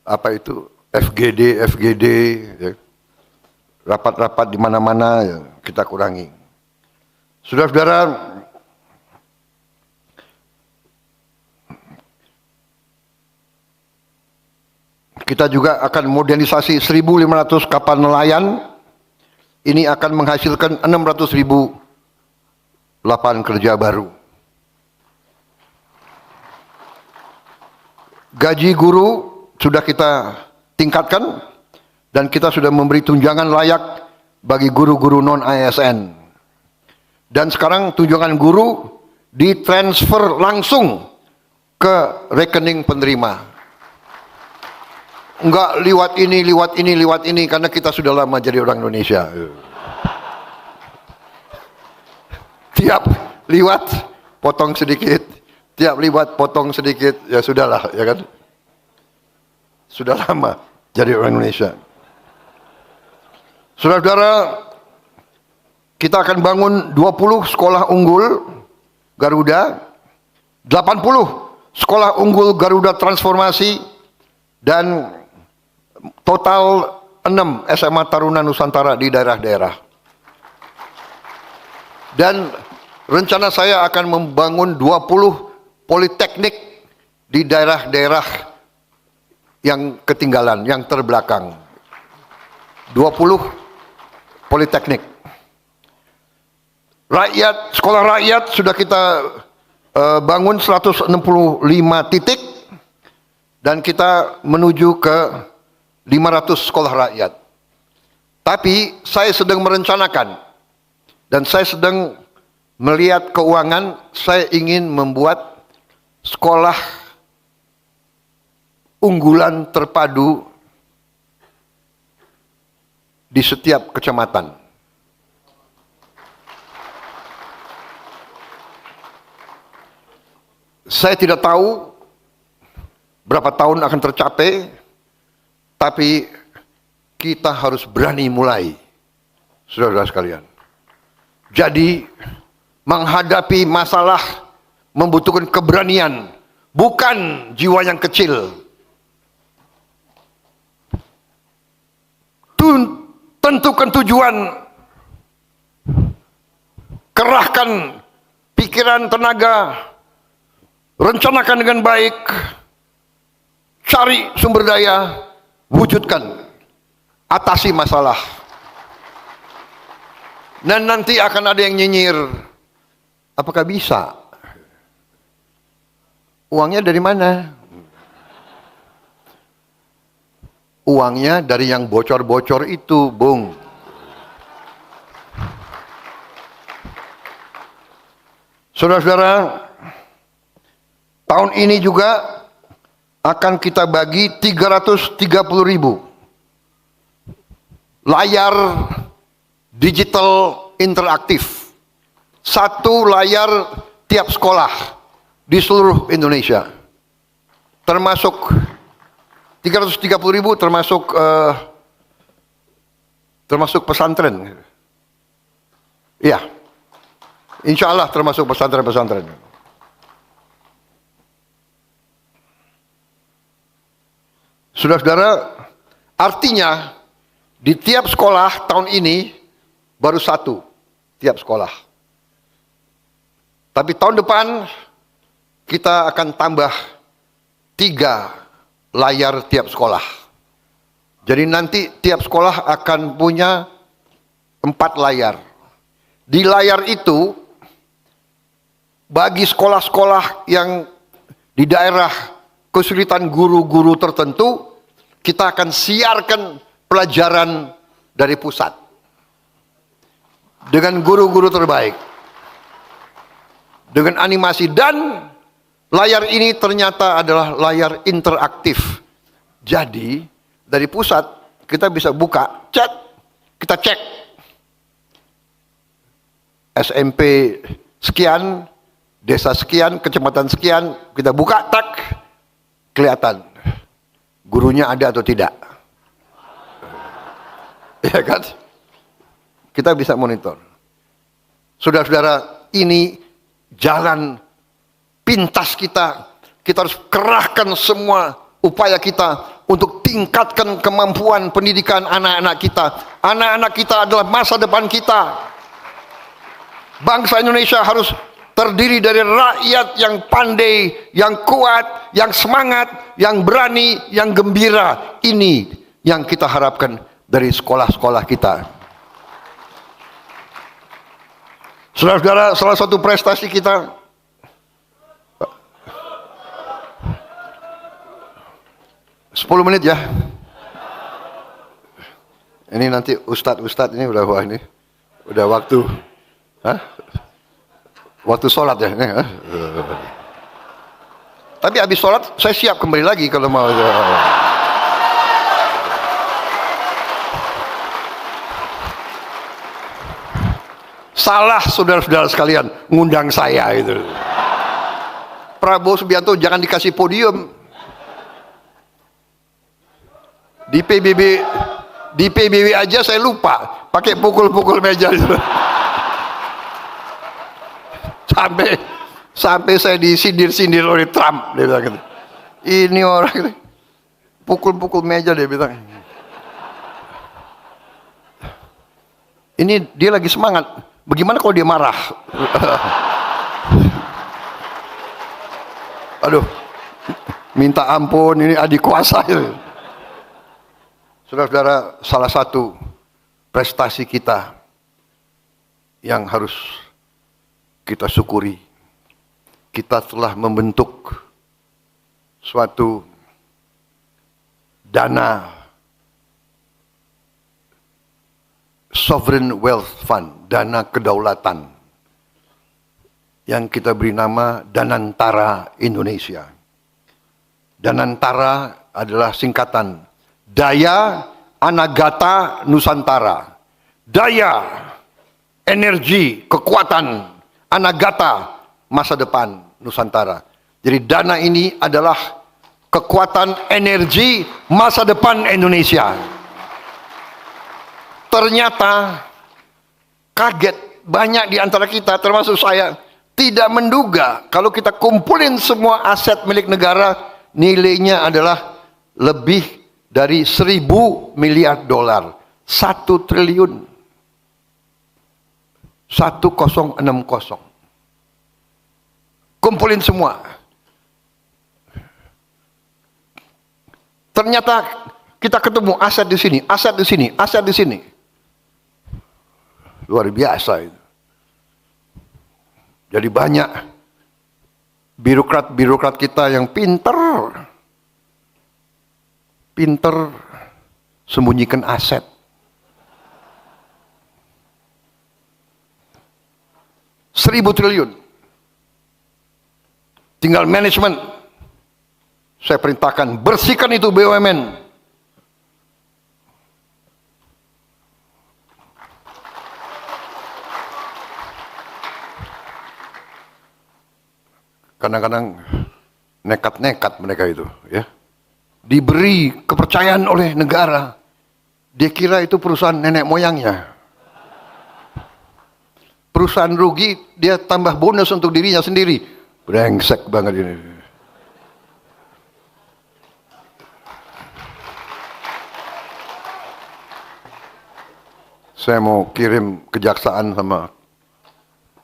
apa itu, FGD, ya, rapat-rapat di mana-mana, ya, kita kurangi. Saudara-saudara, kita juga akan modernisasi 1.500 kapal nelayan. Ini akan menghasilkan 600.000 lapangan kerja baru. Gaji guru sudah kita tingkatkan dan kita sudah memberi tunjangan layak bagi guru-guru non-ASN. Dan sekarang tunjangan guru ditransfer langsung ke rekening penerima. Enggak liwat ini, karena kita sudah lama jadi orang Indonesia. Tiap liwat potong sedikit, tiap liwat potong sedikit, ya sudahlah, ya kan? Sudah lama jadi orang Indonesia. Saudara-saudara, kita akan bangun 20 sekolah unggul Garuda, 80 sekolah unggul Garuda transformasi, dan total 6 SMA Taruna Nusantara di daerah-daerah. Dan rencana saya akan membangun 20 politeknik di daerah-daerah yang ketinggalan, yang terbelakang. 20 politeknik. Rakyat, sekolah rakyat sudah kita bangun 165 titik, dan kita menuju ke 500 sekolah rakyat. Tapi saya sedang merencanakan dan saya sedang melihat keuangan, saya ingin membuat sekolah unggulan terpadu di setiap kecamatan. Saya tidak tahu berapa tahun akan tercapai, tapi kita harus berani mulai, saudara-saudara sekalian. Jadi menghadapi masalah membutuhkan keberanian, bukan jiwa yang kecil. Tentukan tujuan, kerahkan pikiran, tenaga, rencanakan dengan baik, cari sumber daya, wujudkan, atasi masalah. Dan nanti akan ada yang nyinyir, apakah bisa? Uangnya dari mana? Uangnya dari yang bocor-bocor itu, Bung. Saudara-saudara, tahun ini juga akan kita bagi 330.000 layar digital interaktif. Satu layar tiap sekolah di seluruh Indonesia. Termasuk 330.000 termasuk pesantren. Iya. Insya Allah termasuk pesantren-pesantren. Saudara-saudara, artinya di tiap sekolah tahun ini baru 1 tiap sekolah. Tapi tahun depan kita akan tambah 3 layar tiap sekolah. Jadi nanti tiap sekolah akan punya 4 layar. Di layar itu, bagi sekolah-sekolah yang di daerah kesulitan guru-guru tertentu, kita akan siarkan pelajaran dari pusat dengan guru-guru terbaik, dengan animasi, dan layar ini ternyata adalah layar interaktif. Jadi dari pusat kita bisa buka chat, kita cek SMP sekian, desa sekian, kecamatan sekian, kita buka, tak, kelihatan gurunya ada atau tidak. Ya kan? Kita bisa monitor. Saudara-saudara, ini jalan pintas kita. Kita harus kerahkan semua upaya kita untuk tingkatkan kemampuan pendidikan anak-anak kita. Anak-anak kita adalah masa depan kita. Bangsa Indonesia harus terdiri dari rakyat yang pandai, yang kuat, yang semangat, yang berani, yang gembira. Ini yang kita harapkan dari sekolah-sekolah kita. Saudara-saudara, salah satu prestasi kita, sepuluh menit ya. Ini nanti ustadz ini udah, wah ini udah waktu. Hah? Waktu sholat ya. Tapi habis sholat saya siap kembali lagi kalau mau. Salah saudara-saudara sekalian ngundang saya itu. Prabowo Subianto jangan dikasih podium. Di PBB aja saya lupa pakai pukul-pukul meja itu. Sampai saya disindir-sindir oleh Trump, dia bilang gitu. Ini orang gitu, pukul-pukul meja, dia bilang. Ini dia lagi semangat. Bagaimana kalau dia marah? Aduh, minta ampun, ini adik kuasa. Saudara-saudara, salah satu prestasi kita yang harus kita syukuri, kita telah membentuk suatu dana Sovereign Wealth Fund, dana kedaulatan, yang kita beri nama Danantara Indonesia. Danantara adalah singkatan Daya Anagata Nusantara. Daya, energi, kekuatan Anagata, masa depan Nusantara. Jadi dana ini adalah kekuatan energi masa depan Indonesia. Ternyata kaget, banyak di antara kita termasuk saya tidak menduga kalau kita kumpulin semua aset milik negara, nilainya adalah lebih dari 1.000 miliar dolar, 1 triliun. 1060. Kumpulin semua. Ternyata kita ketemu aset di sini, aset di sini, aset di sini. Luar biasa itu. Jadi banyak birokrat-birokrat kita yang pinter sembunyikan aset. Seribu triliun. Tinggal manajemen. Saya perintahkan bersihkan itu BUMN. Kadang-kadang nekat-nekat mereka itu, ya. Diberi kepercayaan oleh negara. Dia kira itu perusahaan nenek moyangnya. Perusahaan rugi, dia tambah bonus untuk dirinya sendiri. Brengsek banget ini. Saya mau kirim kejaksaan sama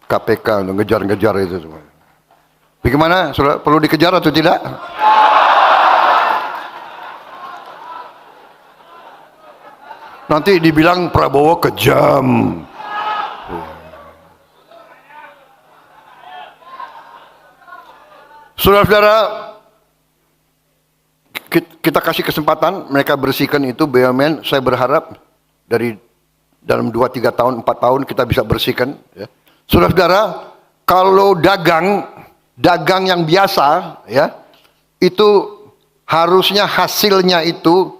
KPK untuk ngejar-ngejar itu semua. Bagaimana? Sudah perlu dikejar atau tidak? Nanti dibilang Prabowo kejam. Saudara-saudara, kita kasih kesempatan mereka bersihkan itu BUMN. Saya berharap dari dalam 2-3 tahun, 4 tahun kita bisa bersihkan. Ya. Saudara-saudara, kalau dagang yang biasa, ya, itu harusnya hasilnya itu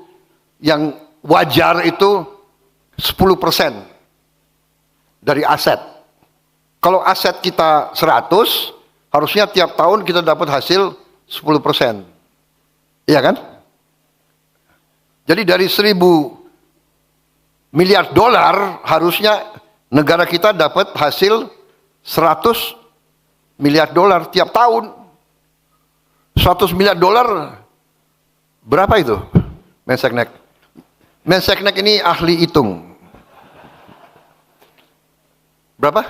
yang wajar itu 10% dari aset. Kalau aset kita 100, harusnya tiap tahun kita dapat hasil 10%. Iya kan? Jadi dari 1.000 miliar dolar harusnya negara kita dapat hasil 100 miliar dolar tiap tahun. 100 miliar dolar berapa itu? Menseknek. Menseknek ini ahli hitung. Berapa?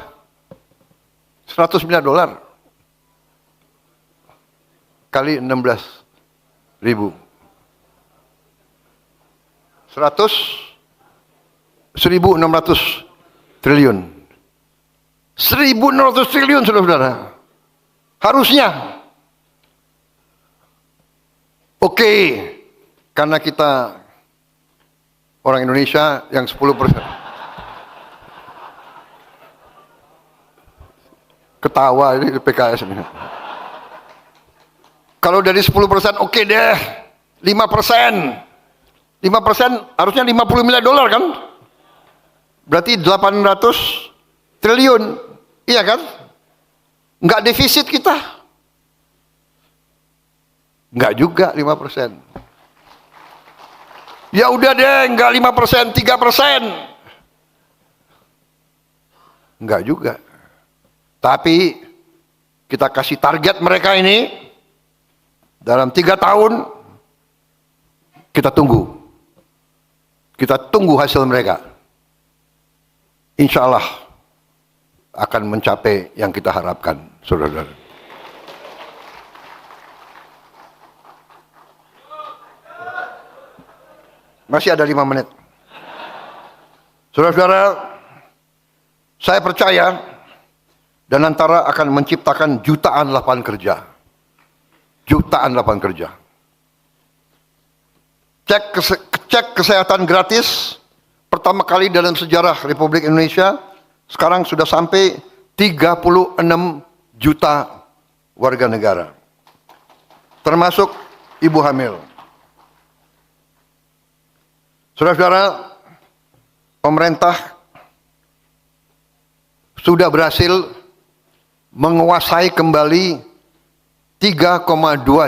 100 miliar dolar kali 16.000. 1.600 triliun. 1.600 triliun, saudara-saudara. Harusnya. Oke, karena kita orang Indonesia yang 10%. Ketawa ini PKS ini. Kalau dari 10% oke deh. 5%. 5% harusnya 50 miliar dolar kan? Berarti 800 triliun. Iya kan? Enggak defisit kita. Enggak juga 5%. Ya udah deh, enggak 5%, 3%. Enggak juga. Tapi kita kasih target mereka ini dalam 3 tahun kita tunggu. Kita tunggu hasil mereka. Insya Allah akan mencapai yang kita harapkan, saudara-saudara. Masih ada 5 menit. Saudara-saudara, saya percaya dan antara akan menciptakan jutaan lapangan kerja. Jutaan lapangan kerja. Cek kesehatan gratis pertama kali dalam sejarah Republik Indonesia, sekarang sudah sampai 36 juta warga negara, termasuk ibu hamil. Saudara-saudara, pemerintah sudah berhasil menguasai kembali 3,2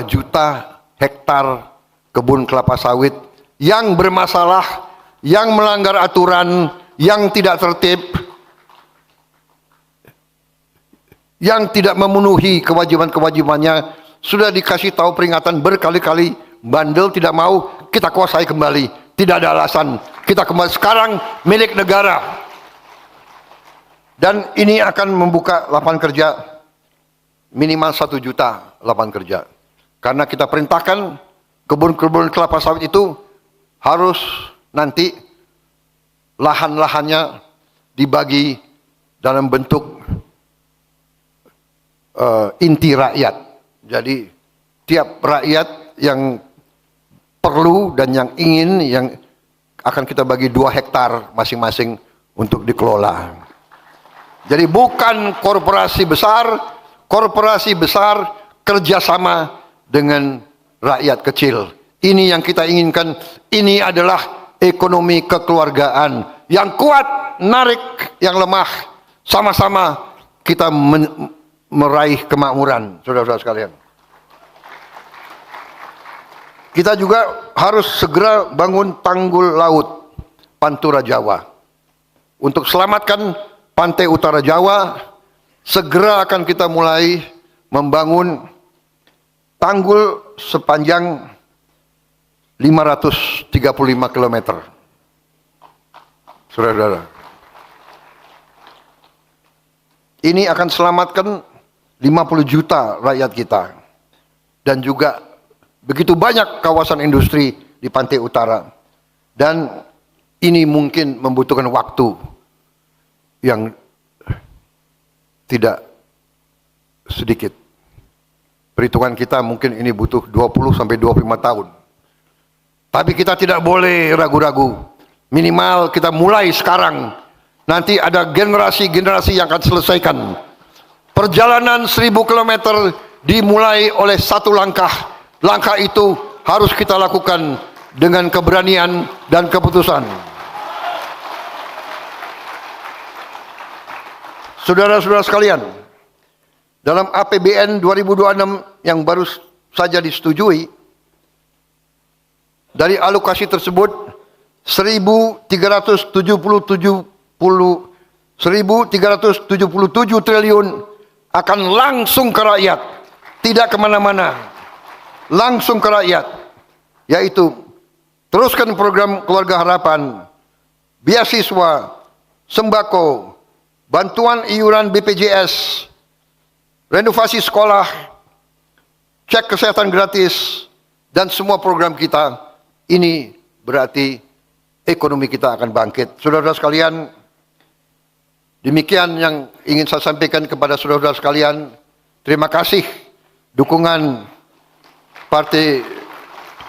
juta hektar kebun kelapa sawit yang bermasalah, yang melanggar aturan, yang tidak tertib, yang tidak memenuhi kewajiban-kewajibannya. Sudah dikasih tahu peringatan berkali-kali, bandel tidak mau, kita kuasai kembali. Tidak ada alasan, kita kembali sekarang milik negara. Dan ini akan membuka lapangan kerja minimal 1 juta lapangan kerja. Karena kita perintahkan kebun-kebun kelapa sawit itu harus nanti lahan-lahannya dibagi dalam bentuk inti rakyat. Jadi tiap rakyat yang perlu dan yang ingin, yang akan kita bagi 2 hektar masing-masing untuk dikelola. Jadi bukan korporasi besar kerjasama dengan rakyat kecil. Ini yang kita inginkan. Ini adalah ekonomi kekeluargaan yang kuat, narik yang lemah. Sama-sama kita meraih kemakmuran, saudara-saudara sekalian. Kita juga harus segera bangun tanggul laut Pantura Jawa. Untuk selamatkan pantai utara Jawa, segera akan kita mulai membangun tanggul sepanjang 535 km. Saudara-saudara, Ini akan selamatkan 50 juta rakyat kita. Dan juga begitu banyak kawasan industri di pantai utara. Dan ini mungkin membutuhkan waktu yang tidak sedikit. Perhitungan kita mungkin ini butuh 20 sampai 25 tahun. Tapi kita tidak boleh ragu-ragu. Minimal kita mulai sekarang. Nanti ada generasi-generasi yang akan selesaikan. Perjalanan 1000 km dimulai oleh satu langkah. Langkah itu harus kita lakukan dengan keberanian dan keputusan. Saudara-saudara sekalian, dalam APBN 2026 yang baru saja disetujui, dari alokasi tersebut 1.377 triliun akan langsung ke rakyat, tidak kemana-mana, langsung ke rakyat, yaitu teruskan program Keluarga Harapan, beasiswa, sembako, bantuan iuran BPJS, renovasi sekolah, cek kesehatan gratis, dan semua program kita. Ini berarti ekonomi kita akan bangkit. Saudara-saudara sekalian, demikian yang ingin saya sampaikan kepada saudara-saudara sekalian. Terima kasih dukungan Partai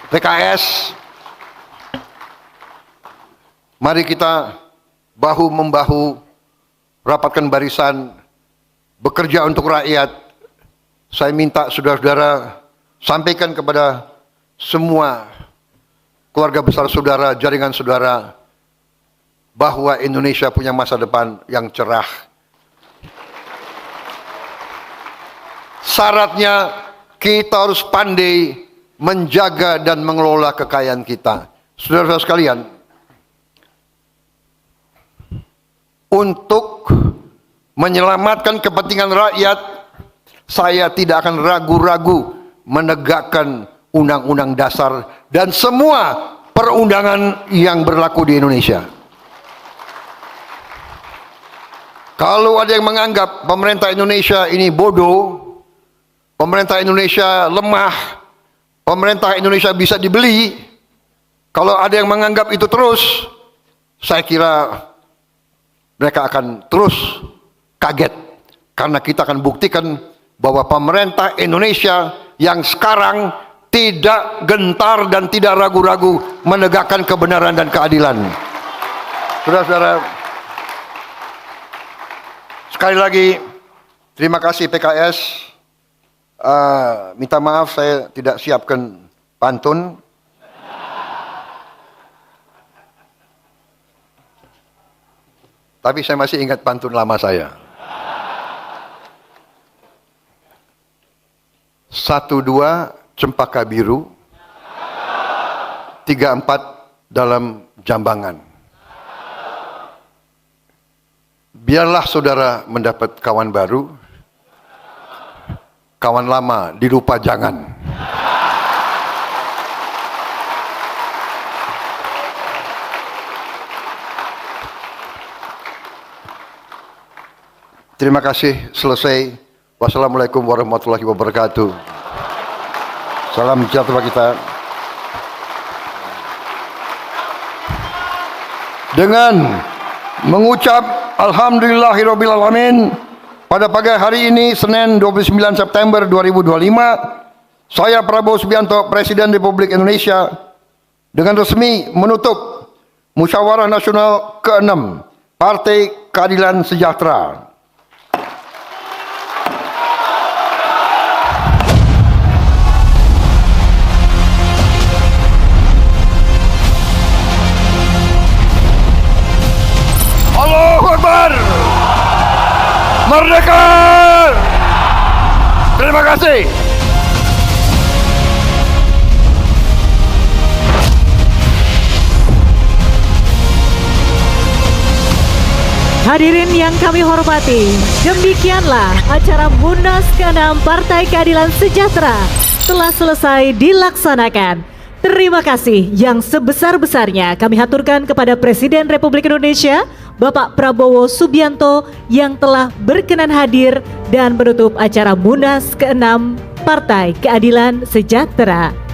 PKS. Mari kita bahu-membahu, rapatkan barisan, bekerja untuk rakyat. Saya minta saudara-saudara sampaikan kepada semua keluarga besar saudara, jaringan saudara, bahwa Indonesia punya masa depan yang cerah. Syaratnya kita harus pandai menjaga dan mengelola kekayaan kita. Saudara-saudara sekalian, untuk menyelamatkan kepentingan rakyat, saya tidak akan ragu-ragu menegakkan undang-undang dasar dan semua perundangan yang berlaku di Indonesia. Kalau ada yang menganggap pemerintah Indonesia ini bodoh, pemerintah Indonesia lemah, pemerintah Indonesia bisa dibeli, kalau ada yang menganggap itu terus, saya kira mereka akan terus kaget. Karena kita akan buktikan bahwa pemerintah Indonesia yang sekarang tidak gentar dan tidak ragu-ragu menegakkan kebenaran dan keadilan. Saudara-saudara, sekali lagi terima kasih PKS. Minta maaf saya tidak siapkan pantun. Tapi saya masih ingat pantun lama saya. 1, 2 cempaka biru, 3, 4 dalam jambangan. Biarlah saudara mendapat kawan baru, kawan lama dilupa jangan. Terima kasih, selesai. Wassalamualaikum warahmatullahi wabarakatuh. Salam sejahtera kita. Dengan mengucap alhamdulillahirabbil alamin, pada pagi hari ini Senin 29 September 2025, saya Prabowo Subianto, Presiden Republik Indonesia, dengan resmi menutup Musyawarah Nasional ke-6 Partai Keadilan Sejahtera. Merdeka! Terima kasih. Hadirin yang kami hormati, demikianlah acara Munas ke-6 Partai Keadilan Sejahtera telah selesai dilaksanakan. Terima kasih yang sebesar-besarnya kami haturkan kepada Presiden Republik Indonesia Bapak Prabowo Subianto yang telah berkenan hadir dan menutup acara Munas ke-6 Partai Keadilan Sejahtera.